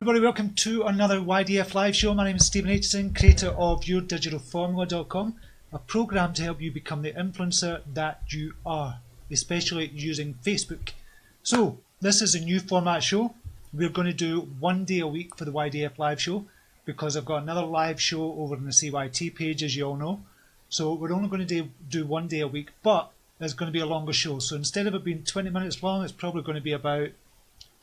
Everybody, welcome to another YDF Live show. My name is Stephen Aitchison, creator of YourDigitalFormula.com, a program to help you become the influencer that you are, especially using Facebook. So, this is a new format show. We're going to do 1 day a week for the YDF Live show because I've got another live show over on the CYT page, as you all know. So, we're only going to do 1 day a week, but it's going to be a longer show. So, instead of it being 20 minutes long, it's probably going to be about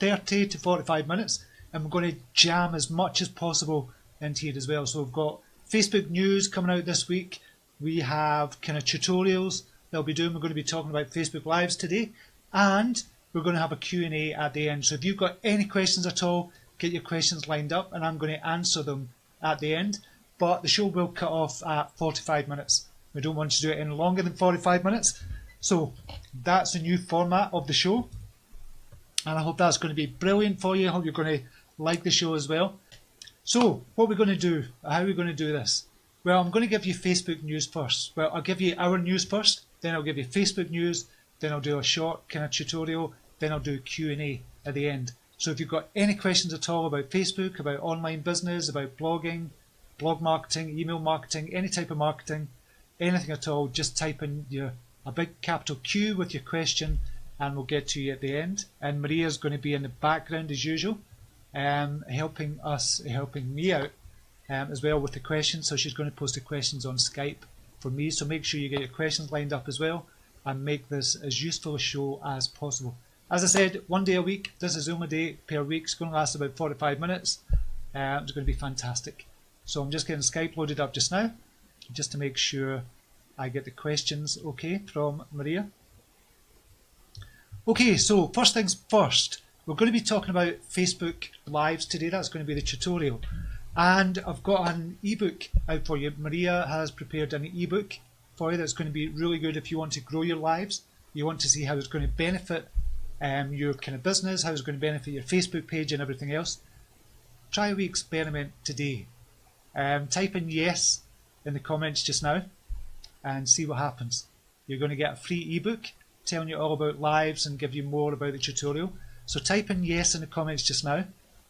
30 to 45 minutes. And we're going to jam as much as possible into here as well. So we've got Facebook news coming out this week. We have kind of tutorials that we'll be doing. We're going to be talking about Facebook Lives today. And we're going to have a Q&A at the end. So if you've got any questions at all, get your questions lined up and I'm going to answer them at the end. But the show will cut off at 45 minutes. We don't want to do it any longer than 45 minutes. So that's the new format of the show. And I hope that's going to be brilliant for you. I hope you're going to like the show as well. So, what we're going to do, how are we going to do this? Well, I'm going to give you Facebook news first. Well, I'll give you our news first, then I'll give you Facebook news, then I'll do a short kind of tutorial, then I'll do Q&A at the end. So if you've got any questions at all about Facebook, about online business, about blogging, blog marketing, email marketing, any type of marketing, anything at all, just type in a big capital Q with your question and we'll get to you at the end. And Maria's going to be in the background as usual, helping me out as well with the questions. So she's going to post the questions on Skype for me. So make sure you get your questions lined up as well and make this as useful a show as possible. As I said, 1 day a week. This is only a day per week. It's going to last about 45 minutes. It's going to be fantastic. So I'm just getting Skype loaded up just now, just to make sure I get the questions okay from Maria. Okay, so first things first, we're going to be talking about Facebook Lives today. That's going to be the tutorial. And I've got an ebook out for you. Maria has prepared an ebook for you that's going to be really good if you want to grow your lives. You want to see how it's going to benefit your kind of business, how it's going to benefit your Facebook page and everything else. Try a wee experiment today. Type in yes in the comments just now and see what happens. You're going to get a free ebook telling you all about lives and give you more about the tutorial. So type in yes in the comments just now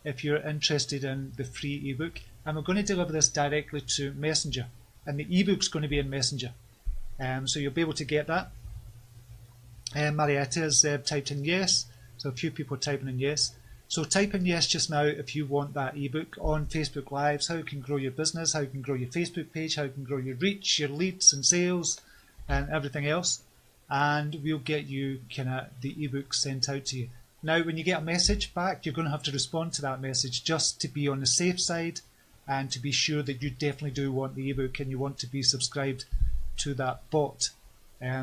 if you're interested in the free ebook. And we're going to deliver this directly to Messenger. And the ebook's going to be in Messenger. So you'll be able to get that. Marietta has typed in yes. So a few people are typing in yes. So type in yes just now if you want that ebook on Facebook Lives, how you can grow your business, how you can grow your Facebook page, how you can grow your reach, your leads and sales and everything else. And we'll get you the ebook sent out to you. Now, when you get a message back, you're going to have to respond to that message just to be on the safe side and to be sure that you definitely do want the ebook and you want to be subscribed to that bot.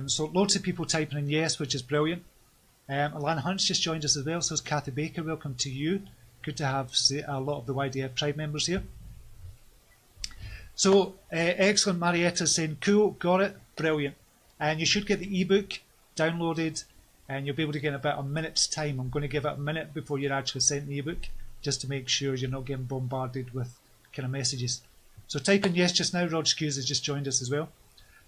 So loads of people typing in yes, which is brilliant. Alana Hunt's just joined us as well, so is Kathy Baker. Welcome to you. Good to have a lot of the YDF tribe members here. So, excellent. Marietta's saying, cool, got it, brilliant. And you should get the ebook downloaded and you'll be able to get in about a minute's time. I'm going to give it a minute before you're actually sent the ebook just to make sure you're not getting bombarded with kind of messages. So type in yes just now. Rod Skews has just joined us as well.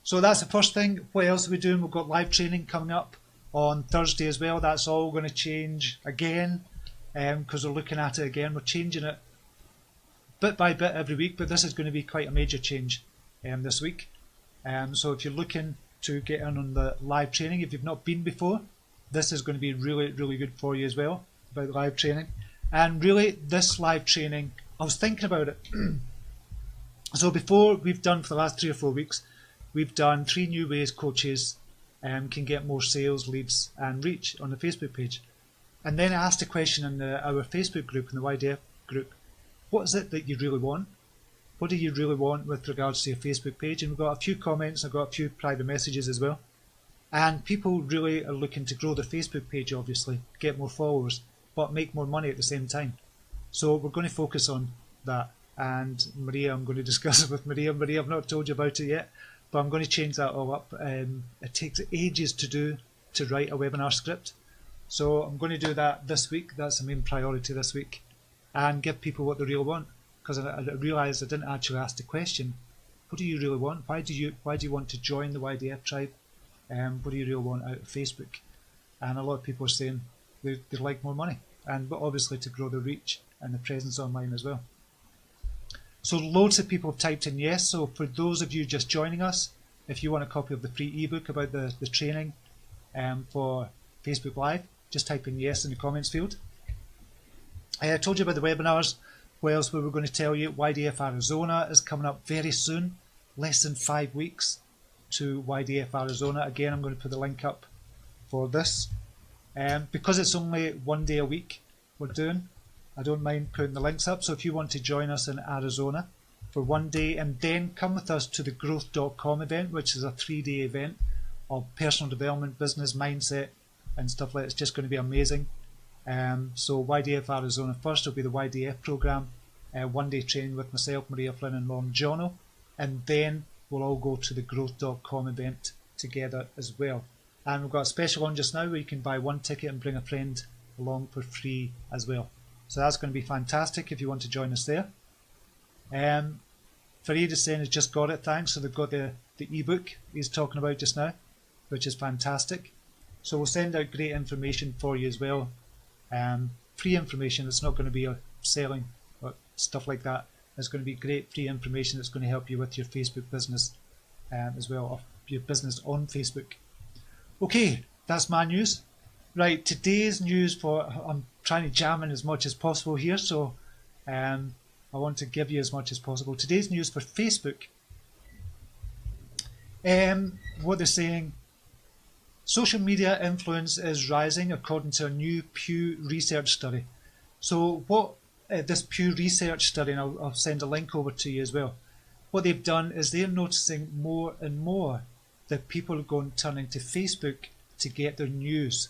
So that's the first thing. What else are we doing? We've got live training coming up on Thursday as well. That's all going to change again because we're looking at it again. We're changing it bit by bit every week, but this is going to be quite a major change this week. So if you're looking to get in on the live training, if you've not been before, this is going to be really, really good for you as well, about live training. And really, this live training, I was thinking about it. So before, we've done for the last 3 or 4 weeks, we've done 3 new ways coaches can get more sales, leads and reach on the Facebook page. And then I asked a question in our Facebook group, in the YDF group, what is it that you really want? What do you really want with regards to your Facebook page? And we've got a few comments, I've got a few private messages as well. And people really are looking to grow their Facebook page, obviously, get more followers, but make more money at the same time. So we're going to focus on that. And Maria, I'm going to discuss it with Maria. Maria, I've not told you about it yet, but I'm going to change that all up. It takes ages to write a webinar script. So I'm going to do that this week. That's the main priority this week. And give people what they really want. Because I realised I didn't actually ask the question, what do you really want? Why do you want to join the YDF tribe? What do you really want out of Facebook? And a lot of people are saying they like more money. but obviously to grow the reach and the presence online as well. So loads of people have typed in yes. So for those of you just joining us, if you want a copy of the free ebook about the training for Facebook Live, just type in yes in the comments field. I told you about the webinars. What else were we going to tell you? YDF Arizona is coming up very soon, less than 5 weeks to YDF Arizona. Again, I'm going to put the link up for this. Because it's only 1 day a week we're doing, I don't mind putting the links up. So if you want to join us in Arizona for 1 day and then come with us to the growth.com event, which is a 3-day event of personal development, business, mindset and stuff like that. It's just going to be amazing. So YDF Arizona first will be the YDF program, 1 day training with myself, Maria Flynn and Lauren Jono, and then we'll all go to the growth.com event together as well. And we've got a special one just now where you can buy 1 ticket and bring a friend along for free as well. So that's going to be fantastic if you want to join us there. Fareed is saying he's just got it, thanks. So they've got the ebook he's talking about just now, which is fantastic. So we'll send out great information for you as well. Free information. It's not going to be selling or stuff like that. It's going to be great free information that's going to help you with your Facebook business as well, or your business on Facebook. Okay, that's my news. Right, today's news I'm trying to jam in as much as possible here, so I want to give you as much as possible. Today's news for Facebook. What they're saying, social media influence is rising according to a new Pew Research study. So what this Pew Research study, and I'll send a link over to you as well, what they've done is they're noticing more and more that people are turning to Facebook to get their news.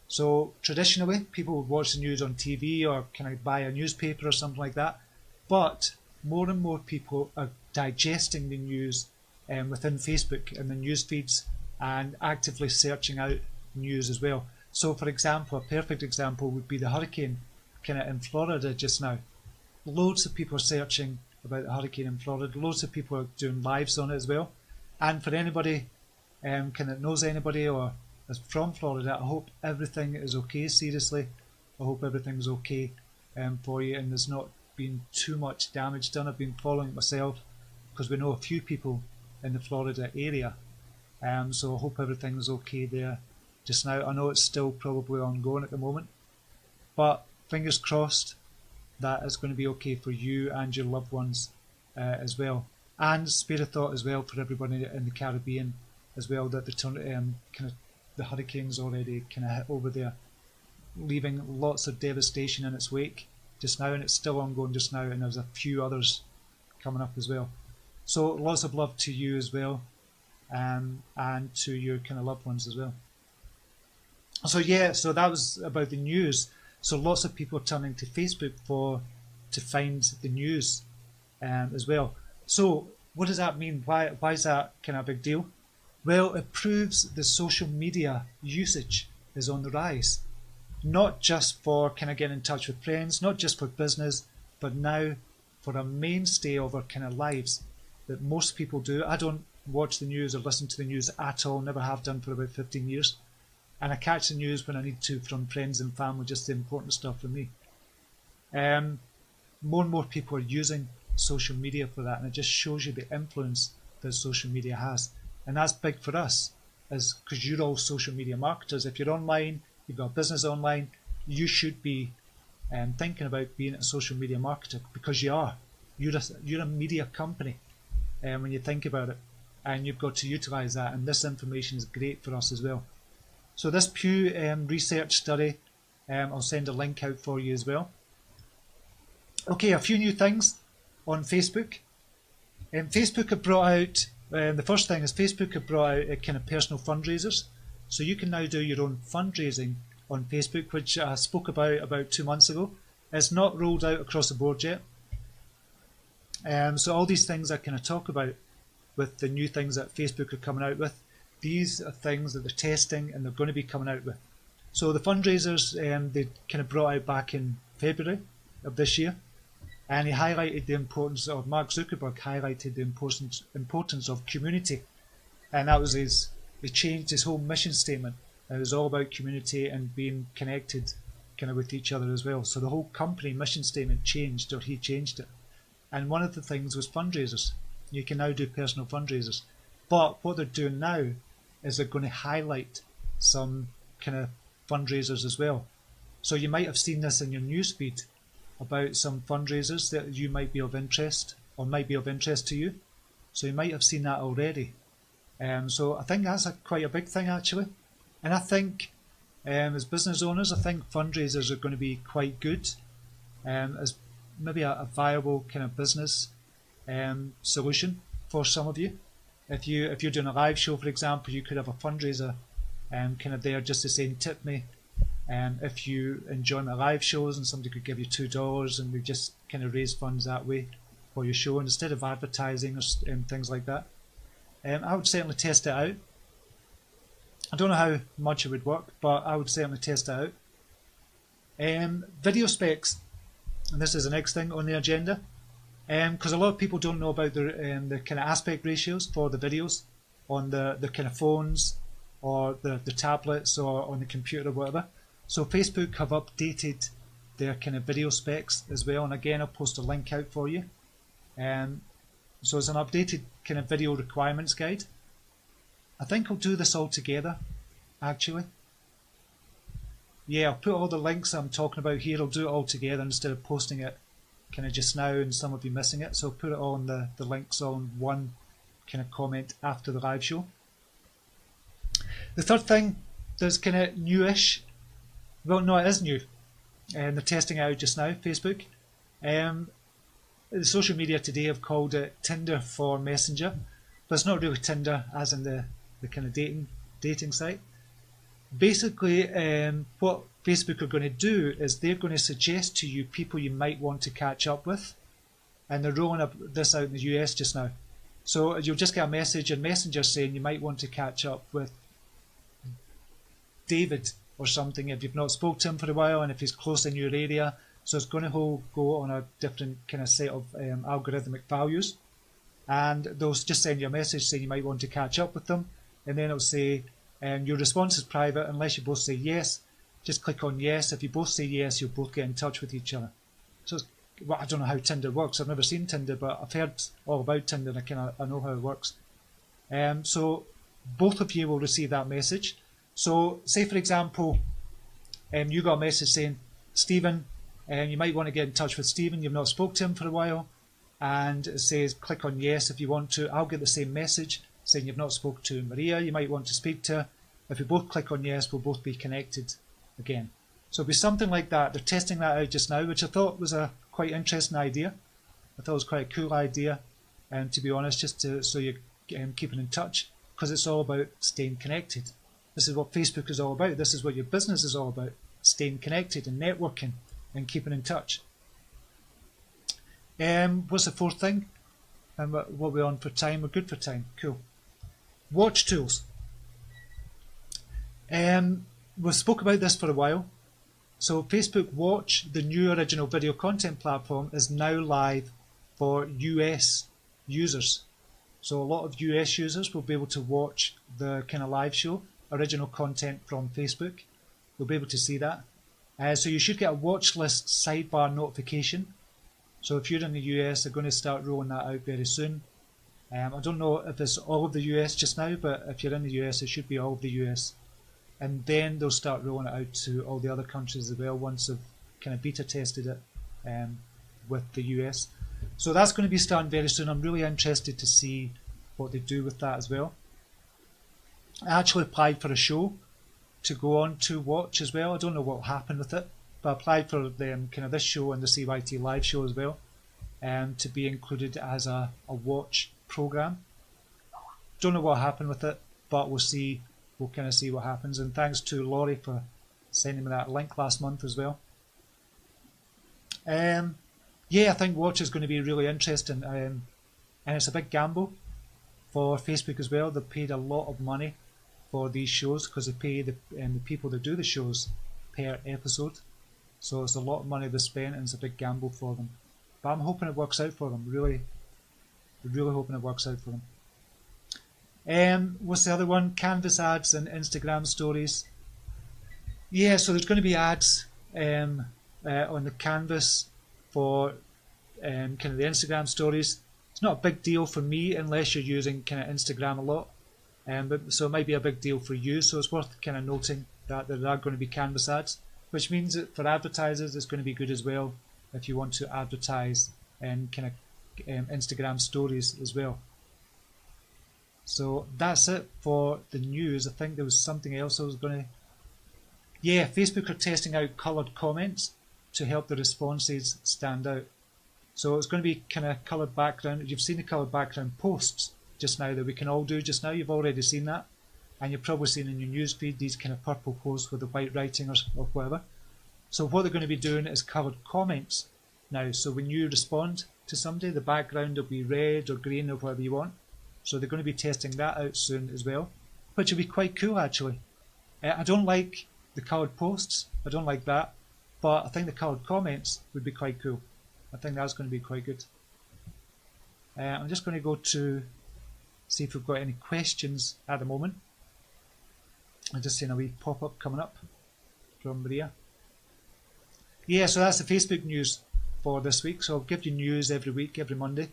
So traditionally, people would watch the news on TV or kind of buy a newspaper or something like that. But more and more people are digesting the news within Facebook and the news feeds and actively searching out news as well. So for example, a perfect example would be the hurricane kind of in Florida just now. Loads of people are searching about the hurricane in Florida. Loads of people are doing lives on it as well. And for anybody kind of knows anybody or is from Florida, I hope everything is okay. Seriously, I hope everything's okay for you and there's not been too much damage done. I've been following it myself because we know a few people in the Florida area. So I hope everything's okay there just now. I know it's still probably ongoing at the moment, but fingers crossed that it's going to be okay for you and your loved ones as well. And spare a thought as well for everybody in the Caribbean as well, that the hurricane's already kind of hit over there, leaving lots of devastation in its wake just now, and it's still ongoing just now, and there's a few others coming up as well. So lots of love to you as well, and to your kind of loved ones as well. So yeah, so that was about the news. So lots of people turning to Facebook to find the news as well. So what does that mean? Why is that kind of a big deal? Well, it proves the social media usage is on the rise. Not just for kind of getting in touch with friends, not just for business, but now for a mainstay of our kind of lives that most people do. I don't watch the news or listen to the news at all, never have done for about 15 years. And I catch the news when I need to from friends and family, just the important stuff for me. More and more people are using social media for that, and it just shows you the influence that social media has. And that's big for us, because you're all social media marketers. If you're online, you've got a business online, you should be thinking about being a social media marketer, because you are. You're a media company when you think about it, and you've got to utilize that, and this information is great for us as well. So this Pew research study, I'll send a link out for you as well. Okay, a few new things on Facebook. Facebook have brought out, the first thing is Facebook have brought out kind of personal fundraisers. So you can now do your own fundraising on Facebook, which I spoke about 2 months ago. It's not rolled out across the board yet. So all these things I kind of talk about with the new things that Facebook are coming out with, these are things that they're testing and they're going to be coming out with. So the fundraisers they kind of brought out back in February of this year, and he highlighted the importance of, Mark Zuckerberg highlighted the importance of community, and that was he changed his whole mission statement. It was all about community and being connected kind of with each other as well. So the whole company mission statement changed, or he changed it. And one of the things was fundraisers. You can now do personal fundraisers. But what they're doing now is they're going to highlight some kind of fundraisers as well. So you might have seen this in your newsfeed about some fundraisers that you might be of interest, or might be of interest to you. So you might have seen that already. So I think that's quite a big thing actually. And I think as business owners, I think fundraisers are going to be quite good as maybe a viable kind of business solution for some of you. If you're doing a live show, for example, you could have a fundraiser kind of there just to say, tip me if you enjoy my live shows, and somebody could give you $2 and we just kind of raise funds that way for your show instead of advertising or things like that. I would certainly test it out. I don't know how much it would work, but I would certainly test it out. Video specs, and this is the next thing on the agenda, because a lot of people don't know about the kind of aspect ratios for the videos on the kind of phones or the tablets or on the computer or whatever. So Facebook have updated their kind of video specs as well, and again I'll post a link out for you. So it's an updated kind of video requirements guide. I think I'll do this all together actually. Yeah, I'll put all the links I'm talking about here, I'll do it all together instead of posting it kind of just now and some of you missing it. So I'll put it all in the links on one kind of comment after the live show. The third thing that's kind of newish, well no it is new, and they're testing it out just now, Facebook. The social media today have called it Tinder for Messenger, but it's not really Tinder as in the kind of dating site. Basically, what Facebook are going to do is they're going to suggest to you people you might want to catch up with, and they're rolling this out in the US just now. So you'll just get a message in Messenger saying you might want to catch up with David or something if you've not spoke to him for a while and if he's close in your area. So it's going to go on a different kind of set of algorithmic values, and they'll just send you a message saying you might want to catch up with them, and then it'll say your response is private unless you both say yes. Just click on yes. If you both say yes, you'll both get in touch with each other. So well, I don't know how Tinder works. I've never seen Tinder, but I've heard all about Tinder and I know how it works. So both of you will receive that message. So say for example, you got a message saying, Stephen, you might want to get in touch with Stephen, you've not spoke to him for a while, and it says click on yes if you want to. I'll get the same message saying you've not spoke to Maria, you might want to speak to her. If we both click on yes, we'll both be connected again. So it'll be something like that. They're testing that out just now, which I thought was a quite interesting idea. I thought it was quite a cool idea, to be honest, just so you're keeping in touch, because it's all about staying connected. This is what Facebook is all about. This is what your business is all about, staying connected and networking and keeping in touch. What's the fourth thing? And what we're on for time? We're good for time. Cool. Watch tools. We spoke about this for a while. So Facebook Watch, the new original video content platform, is now live for US users. So a lot of US users will be able to watch the kind of live show, original content from Facebook. You'll be able to see that. So you should get a watch list sidebar notification. So if you're in the US, they're going to start rolling that out very soon. I don't know if it's all of the US just now, but if you're in the US, it should be all of the US. And then they'll start rolling it out to all the other countries as well once they've kind of beta tested it with the US. So that's going to be starting very soon. I'm really interested to see what they do with that as well. I actually applied for a show to go on to watch as well. I don't know what will happen with it, but I applied for kind of this show and the YDFLive show as well, to be included as a watch program. Don't know what will happen with it, but we'll see. We'll kind of see what happens. And thanks to Laurie for sending me that link last month as well. Yeah, I think watch is going to be really interesting, and it's a big gamble for Facebook as well. They've paid a lot of money for these shows because they pay the people that do the shows per episode. So it's a lot of money they spent, and it's a big gamble for them. But I'm hoping it works out for them. Really hoping it works out for them. What's the other one? Canvas ads and Instagram stories. Yeah, so there's going to be ads on the canvas for kind of the Instagram stories. It's not a big deal for me unless you're using kind of Instagram a lot, but so it might be a big deal for you. So it's worth kind of noting that there are going to be canvas ads, which means that for advertisers it's going to be good as well if you want to advertise and kind of Instagram stories as well. So that's it for the news. I think there was something else I was going to... Yeah, Facebook are testing out coloured comments to help the responses stand out. So it's going to be kind of coloured background. You've seen the coloured background posts just now that we can all do just now. You've already seen that. And you've probably seen in your newsfeed these kind of purple posts with the white writing or whatever. So what they're going to be doing is coloured comments now. So when you respond to somebody, the background will be red or green or whatever you want. So they're going to be testing that out soon as well, which will be quite cool actually. I don't like the coloured posts, I don't like that, but I think the coloured comments would be quite cool. I think that's going to be quite good. I'm just going to go to see if we've got any questions at the moment. I'm just seeing a wee pop-up coming up from Maria. Yeah, so that's the Facebook news for this week. So I'll give you news every week, every Monday,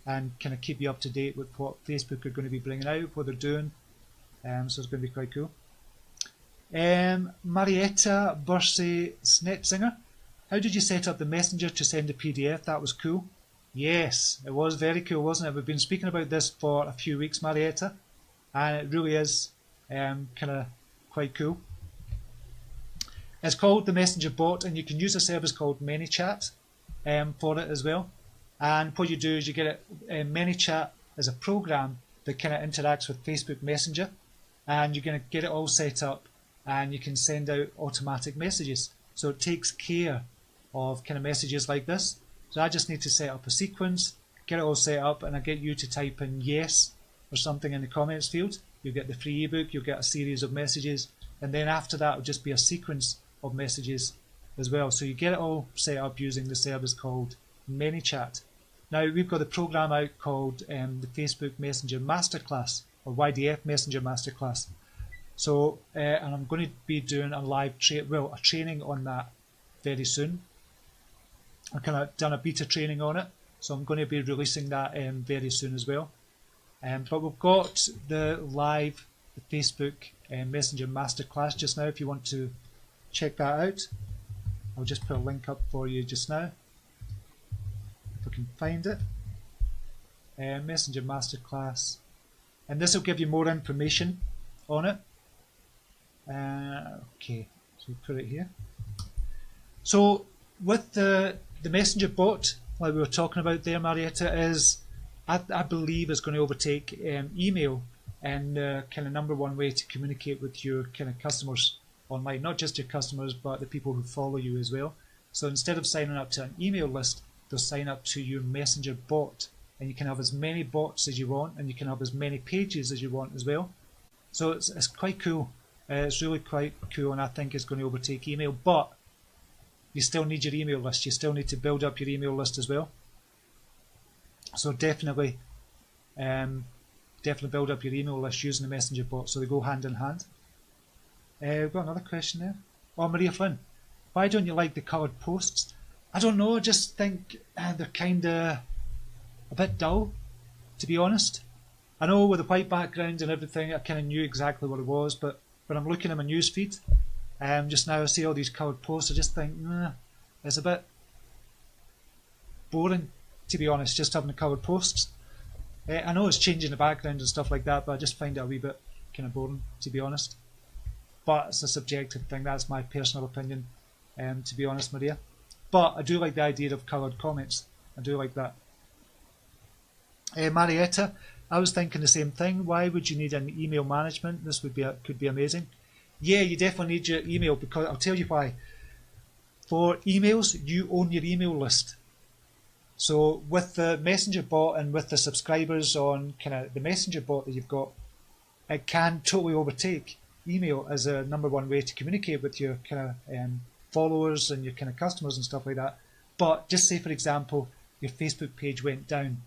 and kind of keep you up to date with what Facebook are going to be bringing out, what they're doing. So it's going to be quite cool. Marietta Bursey Snetzinger, how did you set up the messenger to send a PDF? That was cool. Yes, it was very cool, wasn't it? We've been speaking about this for a few weeks, Marietta, and it really is kind of quite cool. It's called the Messenger Bot, and you can use a service called MiniChat for it as well. And what you do is you get it. MiniChat is a program that kind of interacts with Facebook Messenger, and you're going to get it all set up, and you can send out automatic messages. So it takes care of kind of messages like this. So I just need to set up a sequence, get it all set up, and I get you to type in yes or something in the comments field. You'll get the free ebook, you'll get a series of messages, and then after that will just be a sequence of messages as well. So you get it all set up using the service called MiniChat. Now we've got a program out called the Facebook Messenger Masterclass, or YDF Messenger Masterclass. So and I'm going to be doing a live training on that very soon. I've kind of done a beta training on it, so I'm going to be releasing that very soon as well. But we've got the Facebook Messenger Masterclass just now. If you want to check that out, I'll just put a link up for you just now, if I can find it. Messenger Masterclass, and this will give you more information on it. Okay, so we'll put it here. So with the Messenger bot, like we were talking about there, Marietta, is I believe is going to overtake email and kind of number one way to communicate with your kind of customers online, not just your customers but the people who follow you as well. So instead of signing up to an email list, they'll sign up to your Messenger bot, and you can have as many bots as you want, and you can have as many pages as you want as well. So it's quite cool. It's really quite cool, and I think it's going to overtake email, but you still need your email list. You still need to build up your email list as well. So definitely build up your email list using the Messenger bot, so they go hand in hand. We've got another question there. Oh, Maria Flynn, why don't you like the coloured posts? I don't know, I just think they're kind of a bit dull, to be honest. I know with the white background and everything, I kind of knew exactly what it was, but when I'm looking at my newsfeed, just now I see all these coloured posts, I just think, it's a bit boring, to be honest, just having the coloured posts. I know it's changing the background and stuff like that, but I just find it a wee bit kind of boring, to be honest. But it's a subjective thing, that's my personal opinion, to be honest, Maria. But I do like the idea of coloured comments, I do like that. Marietta, I was thinking the same thing. Why would you need an email management? This could be amazing. Yeah, you definitely need your email, because I'll tell you why. For emails, you own your email list. So with the Messenger bot and with the subscribers on kind of the Messenger bot that you've got, it can totally overtake email as a number one way to communicate with your kind of followers and your kind of customers and stuff like that. But just say, for example, your Facebook page went down.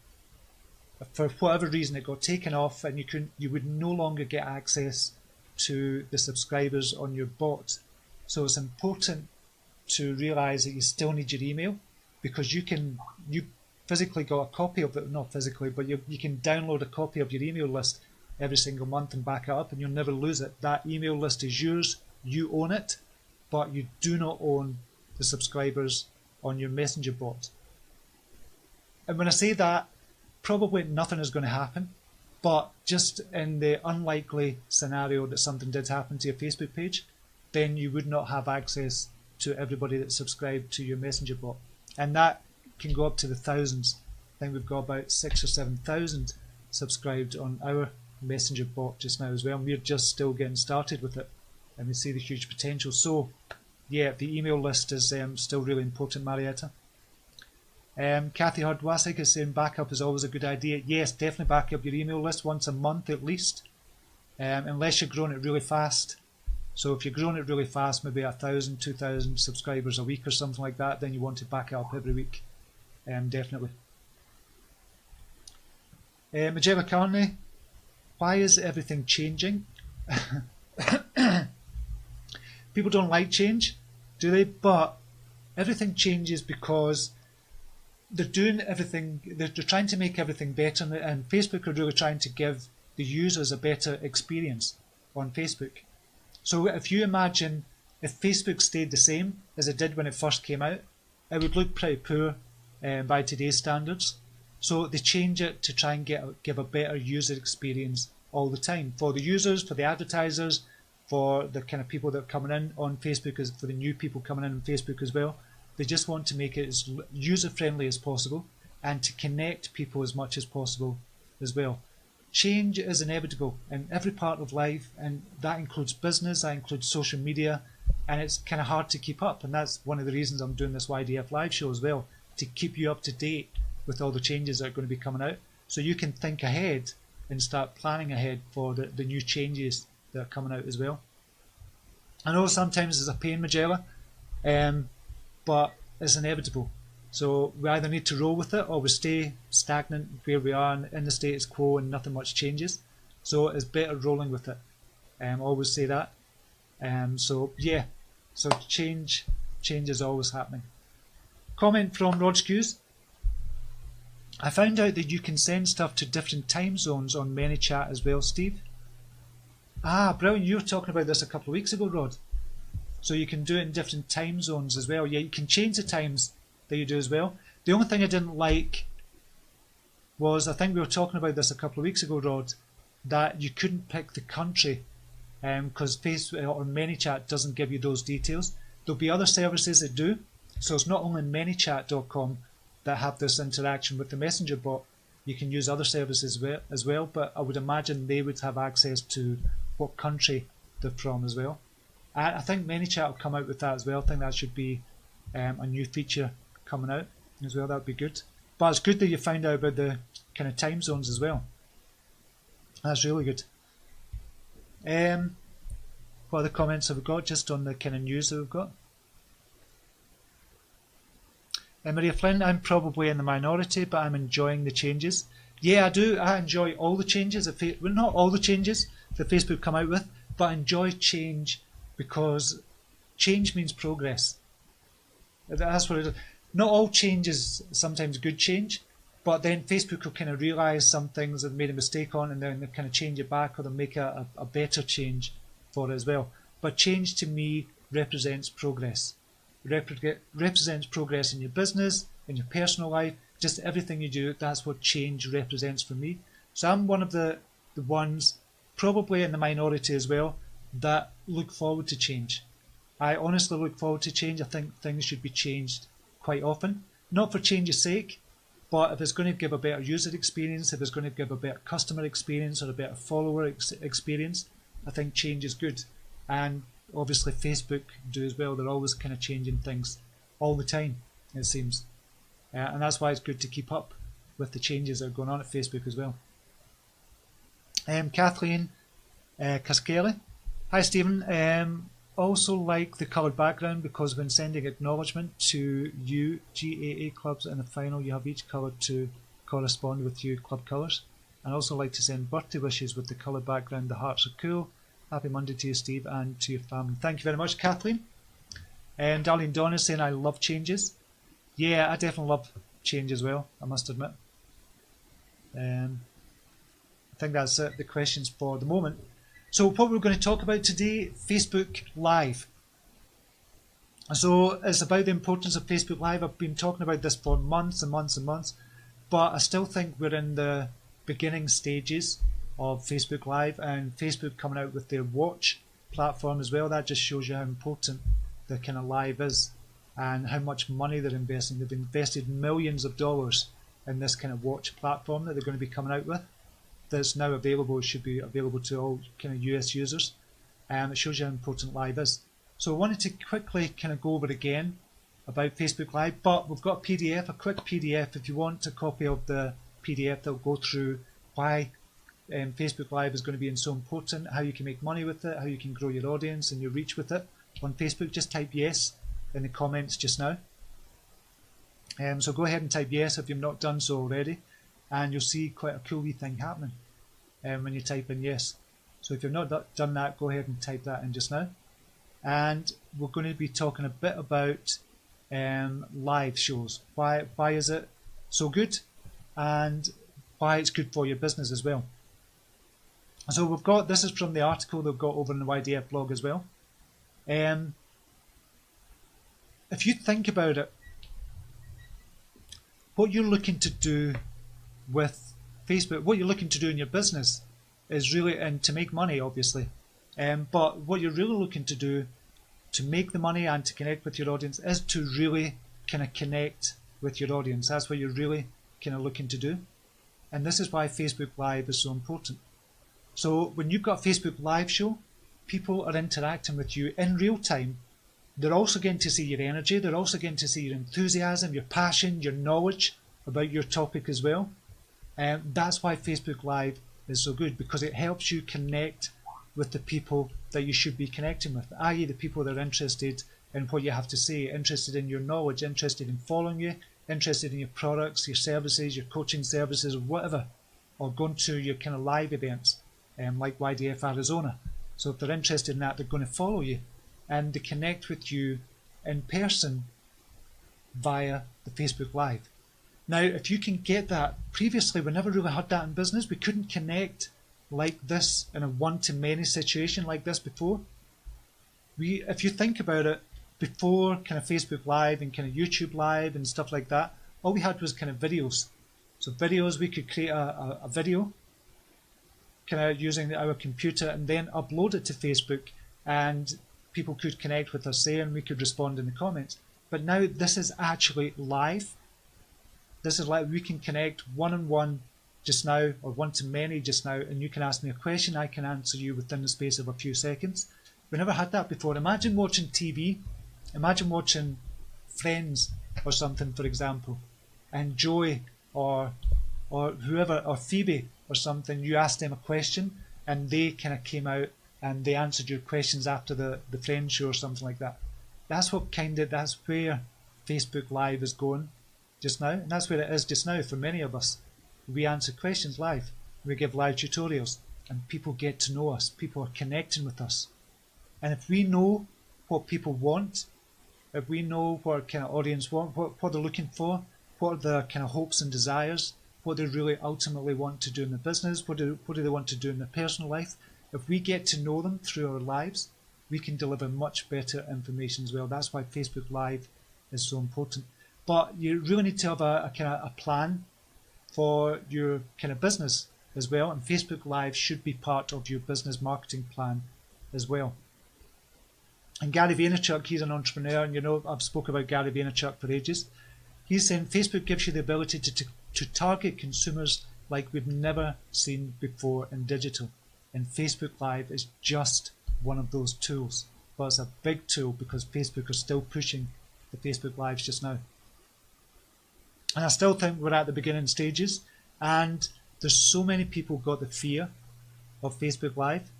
For whatever reason, it got taken off, and you would no longer get access to the subscribers on your bot. So it's important to realise that you still need your email, because you physically got a copy of it, not physically, but you can download a copy of your email list every single month and back it up, and you'll never lose it. That email list is yours, you own it, but you do not own the subscribers on your messenger bot. And when I say that, probably nothing is going to happen, but just in the unlikely scenario that something did happen to your Facebook page, then you would not have access to everybody that's subscribed to your messenger bot. And that can go up to the thousands. I think we've got about 6,000 or 7,000 subscribed on our messenger bot just now as well, and we're just still getting started with it, and we see the huge potential. So yeah, the email list is still really important, Marietta. Kathy Hardwasik is saying backup is always a good idea. Yes, definitely back up your email list once a month at least, unless you're growing it really fast. So if you're growing it really fast, maybe 1,000, 2,000 subscribers a week or something like that, then you want to back it up every week, definitely. Magella Carney, why is everything changing? People don't like change, do they? But everything changes because they're doing everything, they're trying to make everything better, and Facebook are really trying to give the users a better experience on Facebook. So if you imagine if Facebook stayed the same as it did when it first came out, it would look pretty poor by today's standards. So they change it to try and give a better user experience all the time, for the users, for the advertisers, for the kind of people that are coming in on Facebook, for the new people coming in on Facebook as well. They just want to make it as user-friendly as possible and to connect people as much as possible as well. Change is inevitable in every part of life, and that includes business, that includes social media, and it's kind of hard to keep up. And that's one of the reasons I'm doing this YDFLive show as well, to keep you up to date with all the changes that are going to be coming out, so you can think ahead and start planning ahead for the new changes that are coming out as well. I know sometimes it's a pain, Magella, but it's inevitable. So we either need to roll with it or we stay stagnant where we are in the status quo and nothing much changes. So it's better rolling with it. I always say that. So yeah, so change is always happening. Comment from Rod Skews. I found out that you can send stuff to different time zones on MiniChat as well, Steve. Ah, brilliant. You were talking about this a couple of weeks ago, Rod. So you can do it in different time zones as well. Yeah, you can change the times that you do as well. The only thing I didn't like was, I think we were talking about this a couple of weeks ago, Rod, that you couldn't pick the country because Facebook or MiniChat doesn't give you those details. There'll be other services that do. So it's not only MiniChat.com that have this interaction with the messenger bot. You can use other services as well, but I would imagine they would have access to what country they're from as well. I think MiniChat will come out with that as well. I think that should be a new feature coming out as well. That would be good. But it's good that you found out about the kind of time zones as well. That's really good. What other comments have we got just on the kind of news that we've got? Maria Flynn, I'm probably in the minority, but I'm enjoying the changes. Yeah, I do. I enjoy all the changes. Well, not all the changes that Facebook come out with, but I enjoy change because change means progress. That's what it is. Not all change is sometimes good change, but then Facebook will kind of realise some things they've made a mistake on, and then they kind of change it back, or they'll make a better change for it as well. But change to me represents progress. Represents progress in your business, in your personal life, just everything you do. That's what change represents for me. So I'm one of the ones, probably in the minority as well, that look forward to change. I honestly look forward to change. I think things should be changed quite often, not for change's sake, but if it's going to give a better user experience, if it's going to give a better customer experience or a better follower experience, I think change is good. And obviously Facebook do as well. They're always kind of changing things all the time, it seems. And that's why it's good to keep up with the changes that are going on at Facebook as well. Kathleen Caskelli. Hi Stephen. Also like the coloured background because when sending acknowledgement to you GAA clubs in the final, you have each colour to correspond with you club colours. And also like to send birthday wishes with the coloured background. The hearts are cool. Happy Monday to you, Steve, and to your family. Thank you very much, Kathleen. And Darlene Donna saying, I love changes. Yeah, I definitely love change as well, I must admit. I think that's it, the questions for the moment. So what we're going to talk about today, Facebook Live. So it's about the importance of Facebook Live. I've been talking about this for months and months and months, but I still think we're in the beginning stages of Facebook Live, and Facebook coming out with their Watch platform as well. That just shows you how important the kind of Live is and how much money they're investing. They've invested millions of dollars in this kind of Watch platform that they're going to be coming out with. That's now available. It should be available to all kind of US users, and it shows you how important Live is. So I wanted to quickly kind of go over again about Facebook Live, but we've got a PDF, a quick PDF. If you want a copy of the PDF that will go through why Facebook Live is going to be so important, how you can make money with it, how you can grow your audience and your reach with it on Facebook, just type yes in the comments just now. So go ahead and type yes if you've not done so already, and you'll see quite a cool wee thing happening when you type in yes. So if you've not done that, go ahead and type that in just now. And we're going to be talking a bit about live shows. Why is it so good, and why it's good for your business as well. So we've got, this is from the article they've got over in the YDF blog as well. If you think about it, what you're looking to do with Facebook, what you're looking to do in your business is really, and to make money obviously, but what you're really looking to do to make the money and to connect with your audience is to really kind of connect with your audience. That's what you're really kind of looking to do. And this is why Facebook Live is so important. So when you've got a Facebook Live show, people are interacting with you in real time. They're also getting to see your energy. They're also getting to see your enthusiasm, your passion, your knowledge about your topic as well. And that's why Facebook Live is so good, because it helps you connect with the people that you should be connecting with, i.e. the people that are interested in what you have to say, interested in your knowledge, interested in following you, interested in your products, your services, your coaching services, or whatever, or going to your kind of live events like YDF Arizona. So if they're interested in that, they're going to follow you and they connect with you in person via the Facebook Live. Now, if you can get that, previously we never really had that in business. We couldn't connect like this in a one-to-many situation like this before. If you think about it, before kind of Facebook Live and kind of YouTube Live and stuff like that, all we had was kind of videos. So videos, we could create a video kind of using our computer and then upload it to Facebook, and people could connect with us there and we could respond in the comments. But now this is actually live. This is like we can connect one-on-one just now, or one-to-many just now, and you can ask me a question, I can answer you within the space of a few seconds. We never had that before. Imagine watching TV, imagine watching Friends or something, for example, and Joey or whoever, or Phoebe or something, you asked them a question and they kind of came out and they answered your questions after the Friends show or something like that. That's where Facebook Live is going just now, and that's where it is just now for many of us. We answer questions live, we give live tutorials, and people get to know us, people are connecting with us. And if we know what people want, if we know what kind of audience want, what they're looking for, what are their kind of hopes and desires, what they really ultimately want to do in their business, what do they want to do in their personal life, if we get to know them through our lives, we can deliver much better information as well. That's why Facebook Live is so important. But you really need to have a kind of a plan for your kind of business as well, and Facebook Live should be part of your business marketing plan as well. And Gary Vaynerchuk, he's an entrepreneur, and you know I've spoken about Gary Vaynerchuk for ages. He's saying Facebook gives you the ability to target consumers like we've never seen before in digital, and Facebook Live is just one of those tools. But it's a big tool because Facebook are still pushing the Facebook Lives just now. And I still think we're at the beginning stages, and there's so many people got the fear of Facebook Live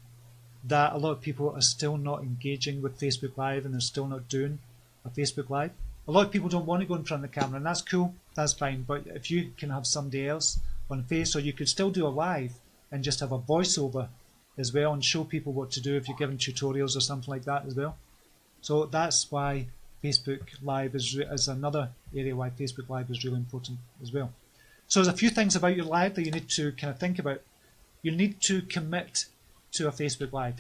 that a lot of people are still not engaging with Facebook Live, and they're still not doing a Facebook Live. A lot of people don't want to go in front of the camera, and that's cool, that's fine. But if you can have somebody else on face, or you could still do a live and just have a voiceover as well and show people what to do if you're giving tutorials or something like that as well. So that's why Facebook Live is another area why Facebook Live is really important as well. So there's a few things about your live that you need to kind of think about. You need to commit to a Facebook Live.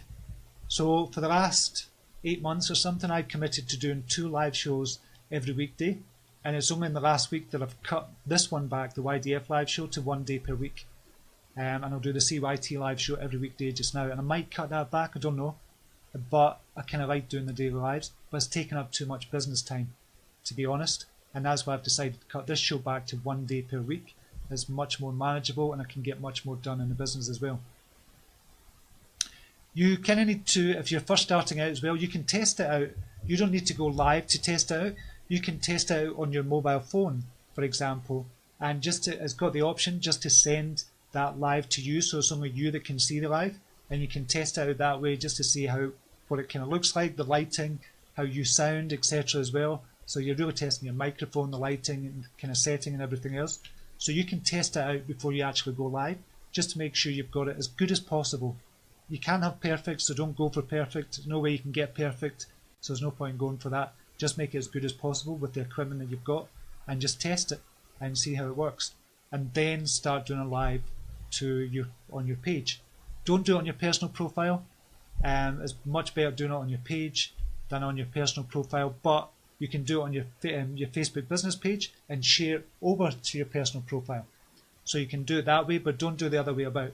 So for the last 8 months or something, I've committed to doing 2 live shows every weekday, and it's only in the last week that I've cut this one back, the YDF live show, to 1 day per week. And I'll do the CYT live show every weekday just now, and I might cut that back, I don't know, but I kind of like doing the daily lives, but it's taking up too much business time, to be honest, and that's why I've decided to cut this show back to 1 day per week. It's much more manageable, and I can get much more done in the business as well. You kind of need to, if you're first starting out as well, you can test it out. You don't need to go live to test it out. You can test it out on your mobile phone, for example, and it's got the option just to send that live to you, so it's only you that can see the live, and you can test it out that way just to see what it kind of looks like, the lighting, how you sound, etc. as well. So you're really testing your microphone, the lighting, and kind of setting and everything else. So you can test it out before you actually go live, just to make sure you've got it as good as possible. You can't have perfect, so don't go for perfect. There's no way you can get perfect, so there's no point going for that. Just make it as good as possible with the equipment that you've got, and just test it and see how it works. And then start doing a live on your page. Don't do it on your personal profile. It's much better doing it on your page than on your personal profile, but you can do it on your Facebook business page and share over to your personal profile. So you can do it that way, but don't do it the other way about.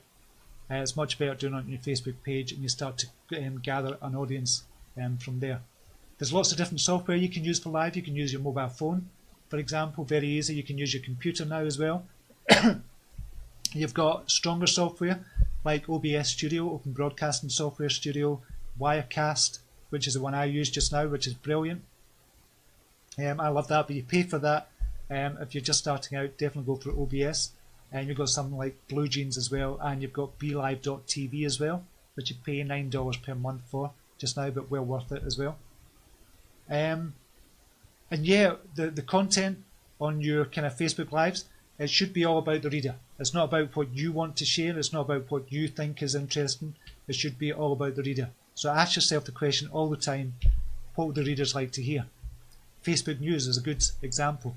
It's much better doing it on your Facebook page, and you start to gather an audience from there. There's lots of different software you can use for live. You can use your mobile phone, for example, very easy. You can use your computer now as well. You've got stronger software like OBS Studio, Open Broadcasting Software Studio, Wirecast, which is the one I use just now, which is brilliant. I love that, but you pay for that. If you're just starting out, definitely go for OBS. And you've got something like Blue Jeans as well, and you've got BeLive.tv as well, which you pay $9 per month for just now, but well worth it as well. And yeah, the content on your kind of Facebook Lives, it should be all about the reader. It's not about what you want to share. It's not about what you think is interesting. It should be all about the reader. So ask yourself the question all the time, what would the readers like to hear? Facebook news is a good example.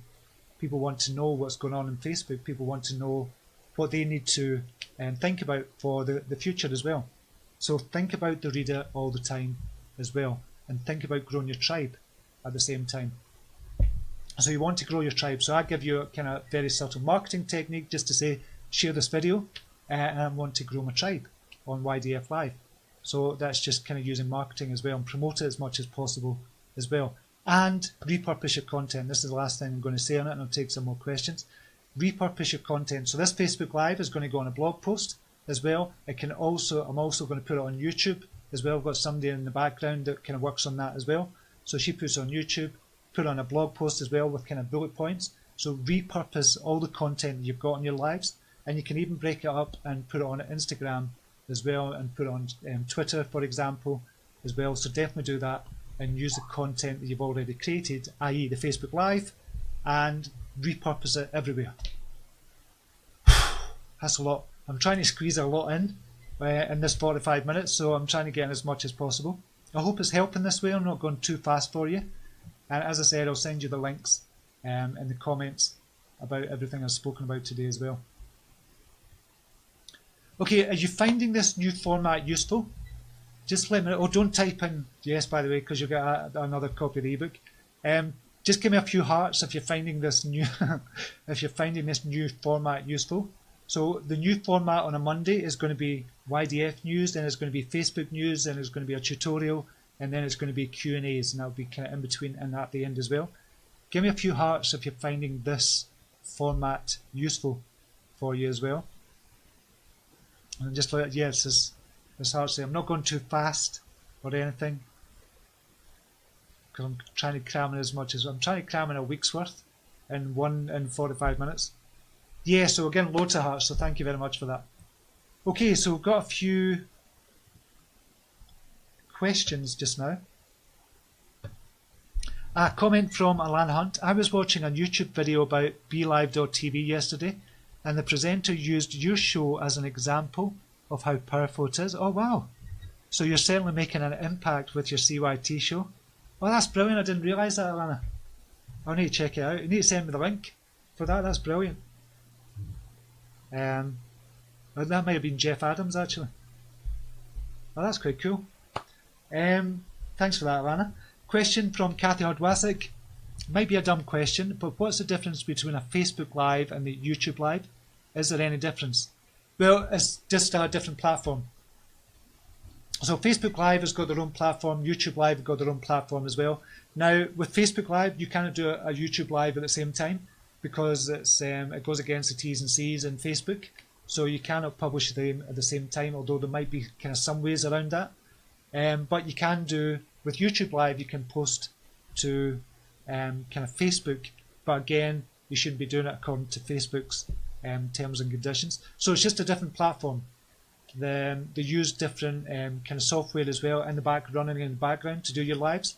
People want to know what's going on in Facebook. People want to know what they need to think about for the future as well. So think about the reader all the time as well, and think about growing your tribe at the same time. So you want to grow your tribe. So I give you a kind of very subtle marketing technique just to say, share this video, and I want to grow my tribe on YDFLive. So that's just kind of using marketing as well, and promote it as much as possible as well. And repurpose your content. This is the last thing I'm going to say on it, and I'll take some more questions. Repurpose your content. So this Facebook Live is going to go on a blog post as well. I'm also going to put it on YouTube as well. I've got somebody in the background that kind of works on that as well. So she puts it on YouTube, put it on a blog post as well with kind of bullet points. So repurpose all the content that you've got on your lives, and you can even break it up and put it on Instagram as well, and put it on Twitter, for example, as well. So definitely do that, and use the content that you've already created, i.e. the Facebook Live, and repurpose it everywhere. That's a lot. I'm trying to squeeze a lot in this 45 minutes, so I'm trying to get in as much as possible. I hope it's helping this way. I'm not going too fast for you. And as I said, I'll send you the links in the comments about everything I've spoken about today as well. Okay, are you finding this new format useful? Just let me know. Oh, don't type in yes, by the way, because you'll get another copy of the ebook. Just give me a few hearts if you're finding this new format useful. So the new format on a Monday is going to be YDF news, then it's going to be Facebook news, then it's going to be a tutorial, and then it's going to be Q&As, and that'll be kind of in between and at the end as well. Give me a few hearts if you're finding this format useful for you as well. And just like, yes, there's hearts there. I'm not going too fast or anything, because I'm trying to cram in as much as I'm trying to cram in a week's worth in 45 minutes. Yeah, so again, loads of hearts, so thank you very much for that. Okay, so we've got a few questions just now. A comment from Alan Hunt. I was watching a YouTube video about BeLive.tv yesterday, and the presenter used your show as an example of how powerful it is. Oh wow, so you're certainly making an impact with your CYT show. Oh, that's brilliant. I didn't realise that, Alana. I'll need to check it out. You need to send me the link for that. That's brilliant. That might have been Jeff Adams, actually. Oh, that's quite cool. Thanks for that, Alana. Question from Kathy Hardwasic. Might be a dumb question, but what's the difference between a Facebook Live and the YouTube Live? Is there any difference? Well, it's just a different platform. So Facebook Live has got their own platform, YouTube Live have got their own platform as well. Now, with Facebook Live, you cannot do a YouTube Live at the same time because it goes against the T's and C's in Facebook. So you cannot publish them at the same time, although there might be kind of some ways around that. But you can do, with YouTube Live, you can post to kind of Facebook, but again, you shouldn't be doing it according to Facebook's terms and conditions. So it's just a different platform. They use different kind of software as well in the back, running in the background to do your lives.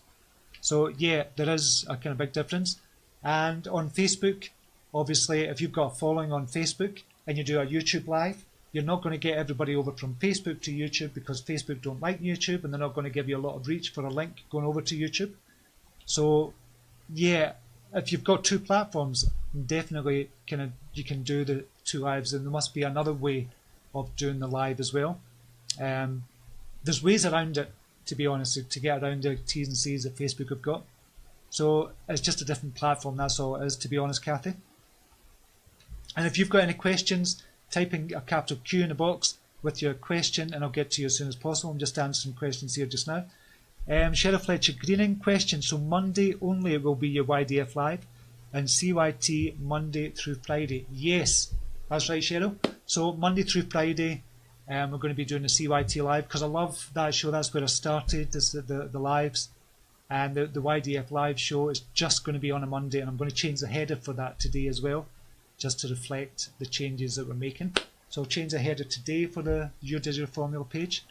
So yeah, there is a kind of big difference. And on Facebook, obviously, if you've got a following on Facebook and you do a YouTube Live, you're not going to get everybody over from Facebook to YouTube because Facebook don't like YouTube and they're not going to give you a lot of reach for a link going over to YouTube. So yeah, if you've got two platforms, definitely you can do the two lives, and there must be another way of doing the live as well. There's ways around it, to be honest, to get around the T's and C's that Facebook have got. So it's just a different platform, that's all it is, to be honest, Kathy. And if you've got any questions, type in a capital Q in the box with your question and I'll get to you as soon as possible. I'm just answering questions here just now. Cheryl Fletcher Greening question. So Monday only will be your YDF Live and CYT Monday through Friday. Yes, that's right, Cheryl. So Monday through Friday, we're going to be doing the CYT Live because I love that show. That's where I started, the lives. And the YDF Live show is just going to be on a Monday, and I'm going to change the header for that today as well, just to reflect the changes that we're making. So I'll change the header today for the Your Digital Formula page.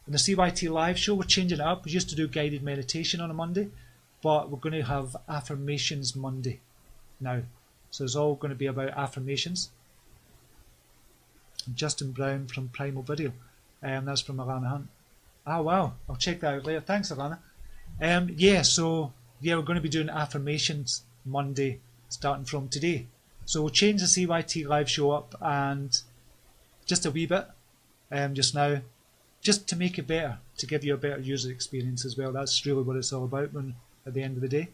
And the CYT Live show, we're changing it up. We used to do guided meditation on a Monday, but we're going to have Affirmations Monday now. So it's all going to be about affirmations. Justin Brown from Primal Video. That's from Alana Hunt. Oh wow, I'll check that out later. Thanks, Alana. We're going to be doing Affirmations Monday starting from today. So we'll change the CYT Live show up and just a wee bit just now, just to make it better, to give you a better user experience as well. That's really what it's all about at the end of the day.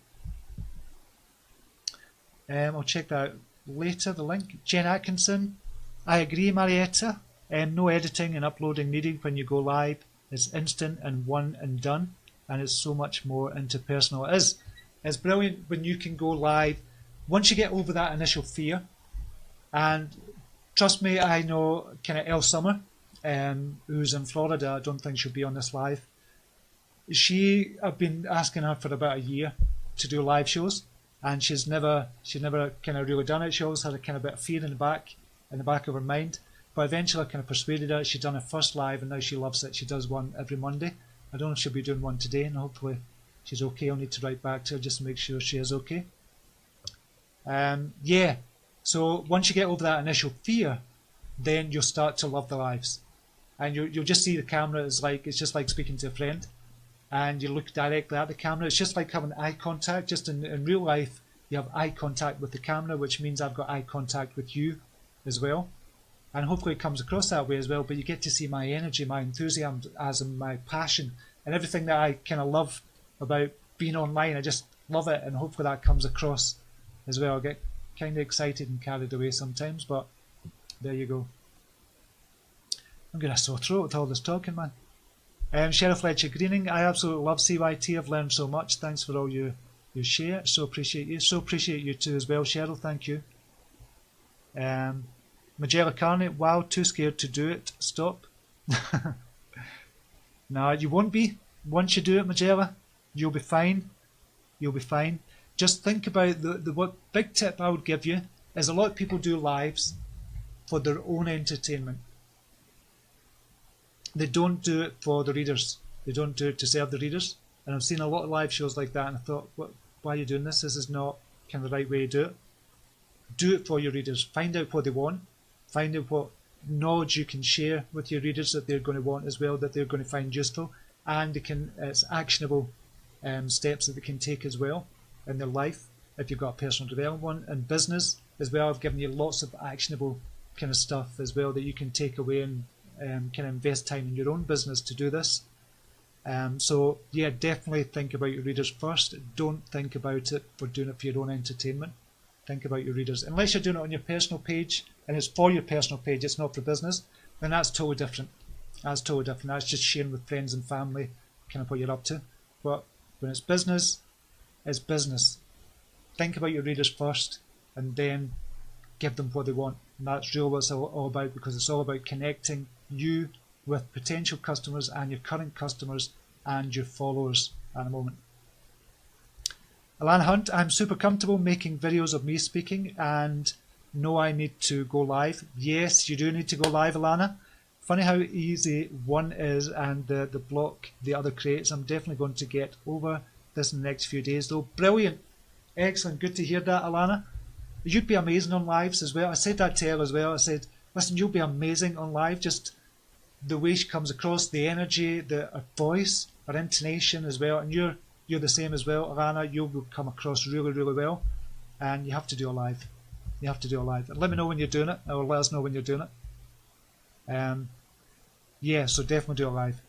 I'll check that out later, the link. Jen Atkinson, I agree, Marietta. No editing and uploading needed when you go live. It's instant and one and done, and it's so much more interpersonal. It is. It's brilliant when you can go live. Once you get over that initial fear, and trust me, I know kind of Elle Summer, who's in Florida. I don't think she'll be on this live. I've been asking her for about a year to do live shows, and she's never kind of really done it. She always had a kind of bit of fear in the back of her mind. But eventually I kind of persuaded her. She'd done her first live and now she loves it. She does one every Monday. I don't know if she'll be doing one today, and hopefully she's okay. I'll need to write back to her just to make sure she is okay. So once you get over that initial fear, then you'll start to love the lives. And you'll just see the camera it's just like speaking to a friend. And you look directly at the camera. It's just like having eye contact. Just in real life, you have eye contact with the camera, which means I've got eye contact with you as well. And hopefully it comes across that way as well, but you get to see my energy, my enthusiasm, my passion, and everything that I kind of love about being online. I just love it, and hopefully that comes across as well. I get kind of excited and carried away sometimes, but there you go. I'm getting a sore throat with all this talking, man. Cheryl Fletcher Greening, I absolutely love CYT. I've learned so much. Thanks for all your share. So appreciate you. So appreciate you too as well, Cheryl. Thank you. Magella Carney, wow, too scared to do it. Stop. No, you won't be. Once you do it, Magella, you'll be fine. You'll be fine. Just think about what big tip I would give you is a lot of people do lives for their own entertainment. They don't do it for the readers. They don't do it to serve the readers. And I've seen a lot of live shows like that, and I thought, why are you doing this? This is not kind of the right way to do it. Do it for your readers. Find out what they want. Find out what knowledge you can share with your readers that they're going to want as well, that they're going to find useful, and it's actionable steps that they can take as well in their life. If you've got a personal development one, and business as well, I've given you lots of actionable kind of stuff as well that you can take away and kind of invest time in your own business to do this. So yeah, definitely think about your readers first. Don't think about it for doing it for your own entertainment. Think about your readers. Unless you're doing it on your personal page and it's for your personal page, it's not for business, then that's totally different. That's totally different. That's just sharing with friends and family kind of what you're up to. But when it's business, it's business. Think about your readers first and then give them what they want. And that's really what it's all about, because it's all about connecting you with potential customers and your current customers and your followers at the moment. Alana Hunt, I'm super comfortable making videos of me speaking and know I need to go live. Yes, you do need to go live, Alana. Funny how easy one is and the block the other creates. I'm definitely going to get over this in the next few days though. Brilliant. Excellent. Good to hear that, Alana. You'd be amazing on lives as well. I said that to her as well. I said, listen, you'll be amazing on live. Just the way she comes across, the energy, her voice, her intonation as well. And you're the same as well, Alana. You will come across really, really well. And you have to do a live. You have to do a live. And let me know when you're doing it, or let us know when you're doing it. Yeah, so definitely do a live.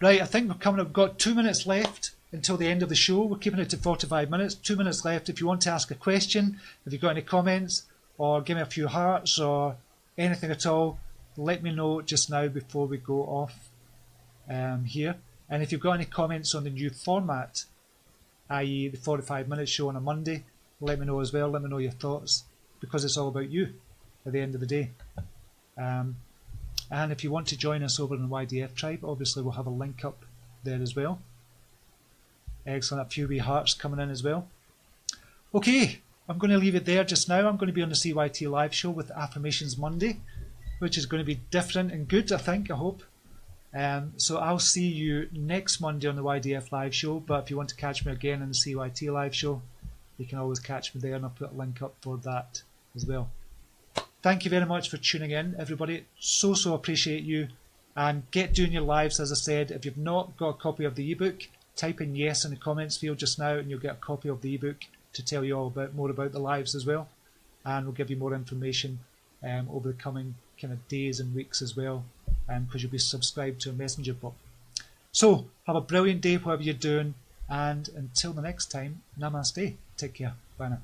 Right, I think we're coming up. We've got 2 minutes left until the end of the show. We're keeping it to 45 minutes. 2 minutes left. If you want to ask a question, if you've got any comments, or give me a few hearts, or anything at all, let me know just now before we go off here. And if you've got any comments on the new format, i.e. the 45-minute show on a Monday, let me know as well. Let me know your thoughts, because it's all about you at the end of the day. And if you want to join us over in the YDF tribe, obviously we'll have a link up there as well. Excellent. A few wee hearts coming in as well. Okay, I'm going to leave it there just now. I'm going to be on the CYT live show with Affirmations Monday, which is going to be different and good, I think, I hope. So I'll see you next Monday on the YDF live show, but if you want to catch me again in the CYT live show, you can always catch me there, and I'll put a link up for that as well. Thank you very much for tuning in, everybody. So appreciate you. And get doing your lives, as I said. If you've not got a copy of the ebook, type in yes in the comments field just now, and you'll get a copy of the ebook to tell you all more about the lives as well. And we'll give you more information over the coming kind of days and weeks as well, because you'll be subscribed to a messenger bot. So have a brilliant day, whatever you're doing, and until the next time, namaste. Take care. Bye now.